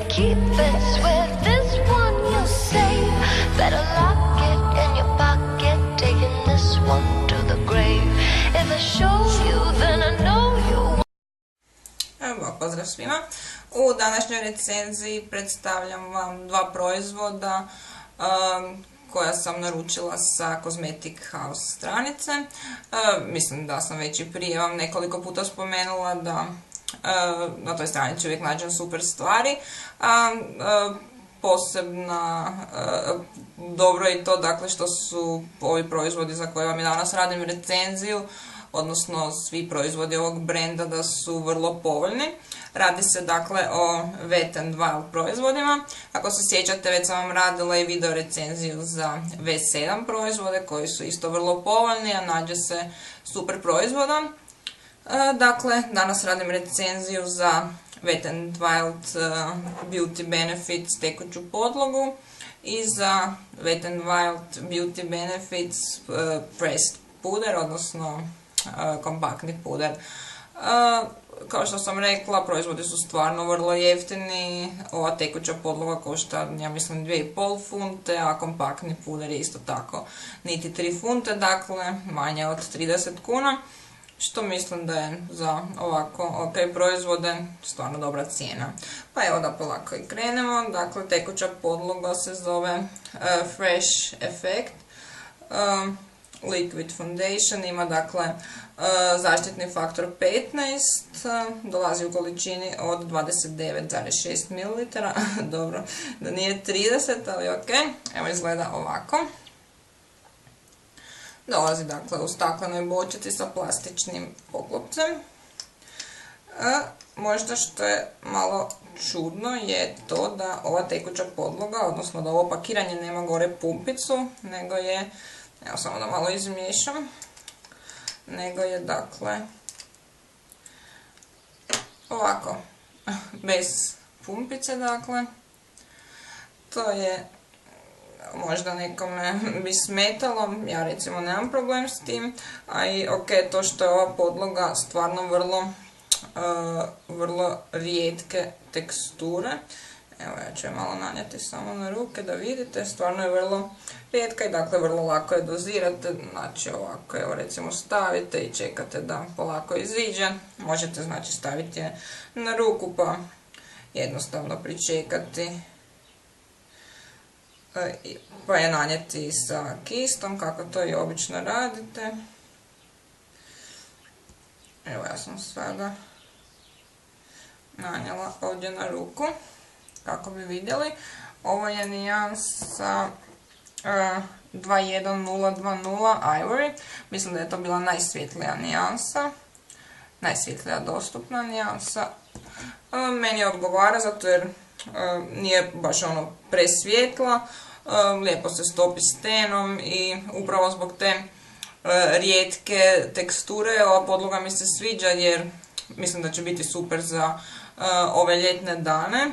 keep it, swear this one you'll save. Better lock it in your pocket, taking this one to the grave. If I show you, then I know you. Evo, pozdrav svima. U današnjoj recenziji predstavljam vam dva proizvoda koja sam naručila sa Cosmetic House stranice. Mislim da sam već i prije vam nekoliko puta spomenula da na toj stranici uvijek nađem super stvari. Posebno dobro je i to dakle što su ovi proizvodi za koje vam i danas radim recenziju, odnosno svi proizvodi ovog brenda, da su vrlo povoljni. Radi se dakle o Wet n Wild proizvodima. Ako se sjećate, već sam vam radila i video recenziju za V7 proizvode koji su isto vrlo povoljni, a nađe se super proizvoda. Dakle, danas radim recenziju za Wet n Wild Beauty Benefits tekuću podlogu i za Wet n Wild Beauty Benefits Pressed puder, odnosno kompaktni puder. Kao što sam rekla, proizvodi su stvarno vrlo jeftini. Ova tekuća podloga košta, ja mislim, 2,5 funte, a kompaktni puder je isto tako niti 3 funte, dakle manje od 30 kuna, što mislim da je za ovako ok proizvode stvarno dobra cijena. Pa evo da polako i krenemo. Dakle, tekuća podloga se zove Fresh Effect Liquid Foundation, ima dakle zaštitni faktor 15, dolazi u količini od 29,6 ml, dobro da nije 30, ali ok. Evo izgleda ovako. Dolazi dakle u staklenoj bočici sa plastičnim poklopcem. Možda što je malo čudno je to da ova tekuća podloga, odnosno da ovo pakiranje nema gore pumpicu, nego je, evo samo da malo izmiješam, nego je dakle ovako, bez pumpice dakle. To je možda nekome bi smetalo, ja recimo nemam problem s tim, a i ok to što je ova podloga stvarno vrlo rijetke teksture. Evo ja ću je malo nanijeti samo na ruke da vidite, stvarno je vrlo rijetka i dakle vrlo lako je dozirate. Znači ovako, evo recimo stavite i čekate da polako iziđe. Možete znači staviti je na ruku pa jednostavno pričekati, pa je nanijeti sa kistom kako to i obično radite. Evo ja sam sada nanijela ovdje na ruku kako bi vidjeli. Ovo je nijansa 21020 Ivory. Mislim da je to bila najsvjetlija nijansa, najsvjetlija dostupna nijansa. Meni odgovara zato jer nije baš ono presvjetla, lijepo se stopi s tenom i upravo zbog te rijetke teksture ova podloga mi se sviđa jer mislim da će biti super za ove ljetne dane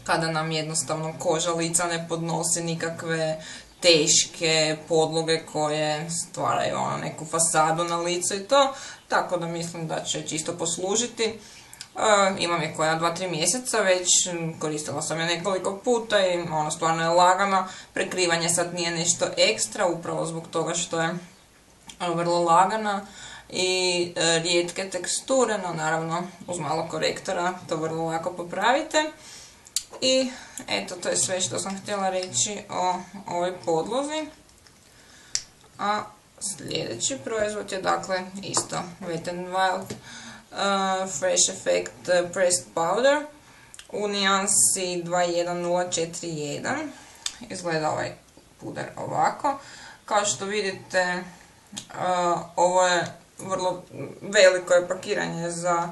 kada nam jednostavno koža lica ne podnosi nikakve teške podloge koje stvaraju neku fasadu na licu i to, tako da mislim da će čisto poslužiti. Imam je koja 2-3 mjeseca već, koristila sam je nekoliko puta i ona stvarno je lagana. Prekrivanje sad nije nešto ekstra, upravo zbog toga što je vrlo lagana i rijetke teksture, no naravno uz malo korektora to vrlo lako popravite. I eto, to je sve što sam htjela reći o ovoj podlozi. A sljedeći proizvod je dakle isto Wet n Wild Fresh Effect Pressed Powder u nijansi 21041. Izgleda ovaj puder ovako. Kao što vidite, ovo je vrlo veliko je pakiranje za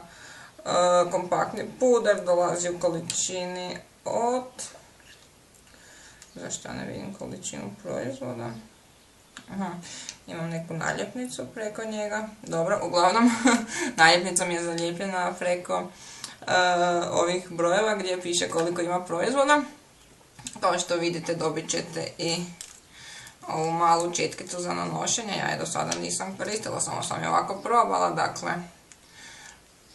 kompaktni puder, dolazi u količini od, zašto ja ne vidim količinu proizvoda, imam neku naljepnicu preko njega, dobro, uglavnom naljepnica mi je zalijepljena preko ovih brojeva gdje piše koliko ima proizvoda. Kao što vidite dobit ćete i ovu malu četkicu za nanošenje, ja je do sada nisam koristila, samo sam je ovako probala, dakle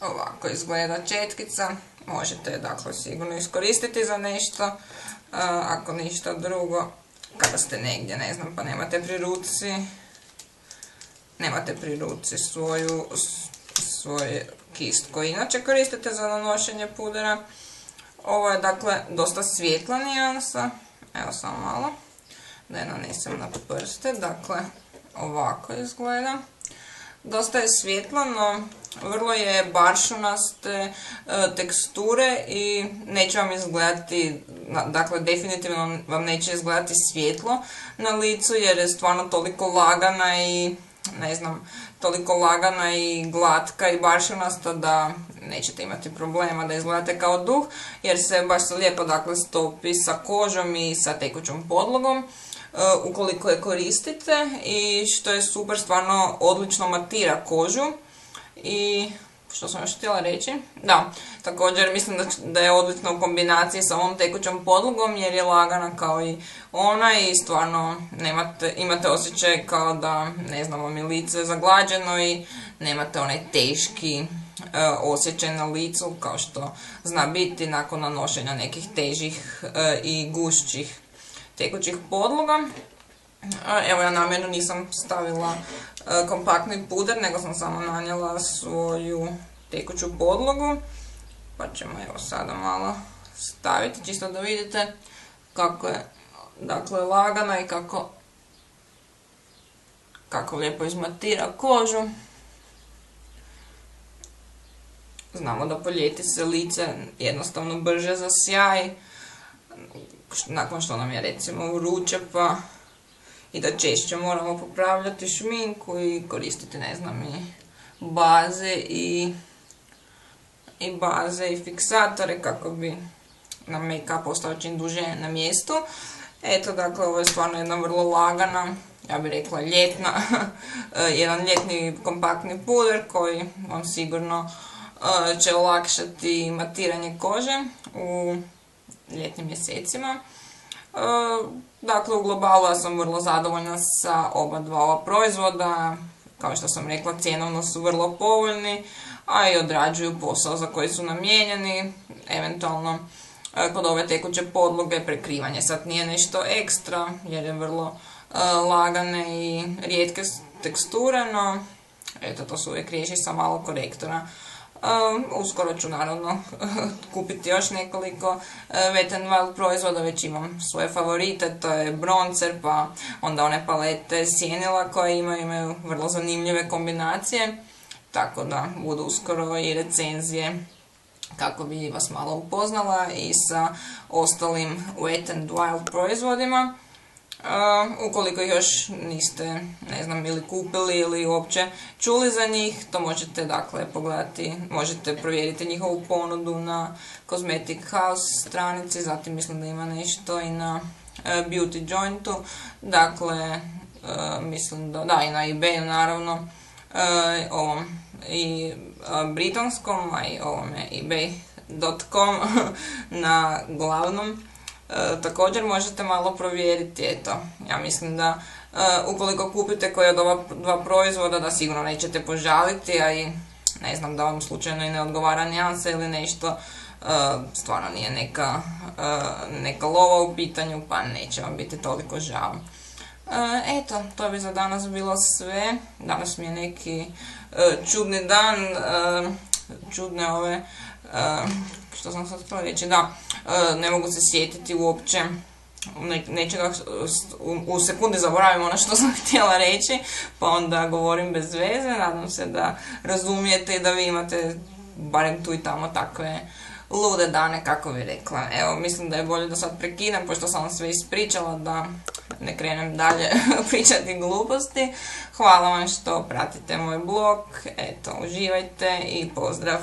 ovako izgleda četkica možete dakle sigurno iskoristiti za nešto, ako ništa drugo, kada ste negdje, ne znam, pa nemate pri ruci svoj kist koji inače koristite za nanošenje pudera. Ovo je dakle dosta svjetla nijansa, evo samo malo da je nanesem na prste, dakle ovako izgleda. Dosta je svjetlo, no vrlo je baršunaste teksture i neće vam izgledati, dakle definitivno vam neće izgledati svjetlo na licu jer je stvarno toliko lagana i ne znam, toliko lagana i glatka i baršunasta da nećete imati problema da izgledate kao duh jer se baš lijepo dakle stopi sa kožom i sa tekućom podlogom. Ukoliko je koristite i što je super, stvarno odlično matira kožu. I što sam još htjela reći? Da, također mislim da je odlično u kombinaciji sa ovom tekućom podlogom jer je lagana kao i ona i stvarno imate osjećaj kao da, ne znam, vam je lice zaglađeno i nemate onaj teški osjećaj na licu kao što zna biti nakon nanošenja nekih težih i gušćih tekućih podloga. Evo, ja namjerno nisam stavila kompaktni puder, nego sam samo nanijela svoju tekuću podlogu. Pa ćemo evo sada malo staviti, čisto da vidite kako je dakle lagana i kako lijepo izmatira kožu. Znamo da po ljeti se lice jednostavno brže zasjaji nakon što nam je recimo vruće, pa i da češće moramo popravljati šminku i koristiti, ne znam, i baze i fiksatore kako bi nam make-up ostao čim duže na mjestu. Eto, dakle, ovo je stvarno jedna vrlo lagana, ja bih rekla ljetna, jedan ljetni kompaktni puder koji vam sigurno će olakšati matiranje kože u ljetnim mjesecima. Dakle, u globalu ja sam vrlo zadovoljna sa oba dva ova proizvoda. Kao što sam rekla, cjenovno su vrlo povoljni, a i odrađuju posao za koji su namijenjeni. Eventualno, kod ove tekuće podloge prekrivanje sad nije nešto ekstra, jer je vrlo lagane i rijetke teksture, no eto, to se uvijek riješi sa malo korektora. Uskoro ću naravno kupiti još nekoliko Wet n Wild proizvoda, već imam svoje favorite, to je bronzer, pa onda one palete sjenila koje imaju vrlo zanimljive kombinacije, tako da budu uskoro i recenzije kako bi vas malo upoznala i sa ostalim Wet n Wild proizvodima. Ukoliko još niste, ne znam, ili kupili ili uopće čuli za njih, to možete dakle pogledati, možete provjeriti njihovu ponudu na Cosmetic House stranici, zatim mislim da ima nešto i na Beauty Jointu, dakle mislim da i na eBayu naravno, ovom i britanskom, a i ovome ebay.com na glavnom. Također možete malo provjeriti, eto, ja mislim da ukoliko kupite koji od ova dva proizvoda da sigurno nećete požaliti, a i ne znam da vam slučajno i ne odgovara nijansa ili nešto, stvarno nije neka lova u pitanju, pa neće vam biti toliko žao. Eto, to bi za danas bilo sve. Danas mi je neki čudni dan, čudne ove, što sam sad htjela reći, da, ne mogu se sjetiti uopće nečega, u sekundi zaboravim ono što sam htjela reći, pa onda govorim bez veze. Nadam se da razumijete i da vi imate barem tu i tamo takve lude dane, kako bi rekla. Evo, mislim da je bolje da sad prekinem, pošto sam vam sve ispričala, da ne krenem dalje pričati gluposti. Hvala vam što pratite moj blog, eto, uživajte i pozdrav!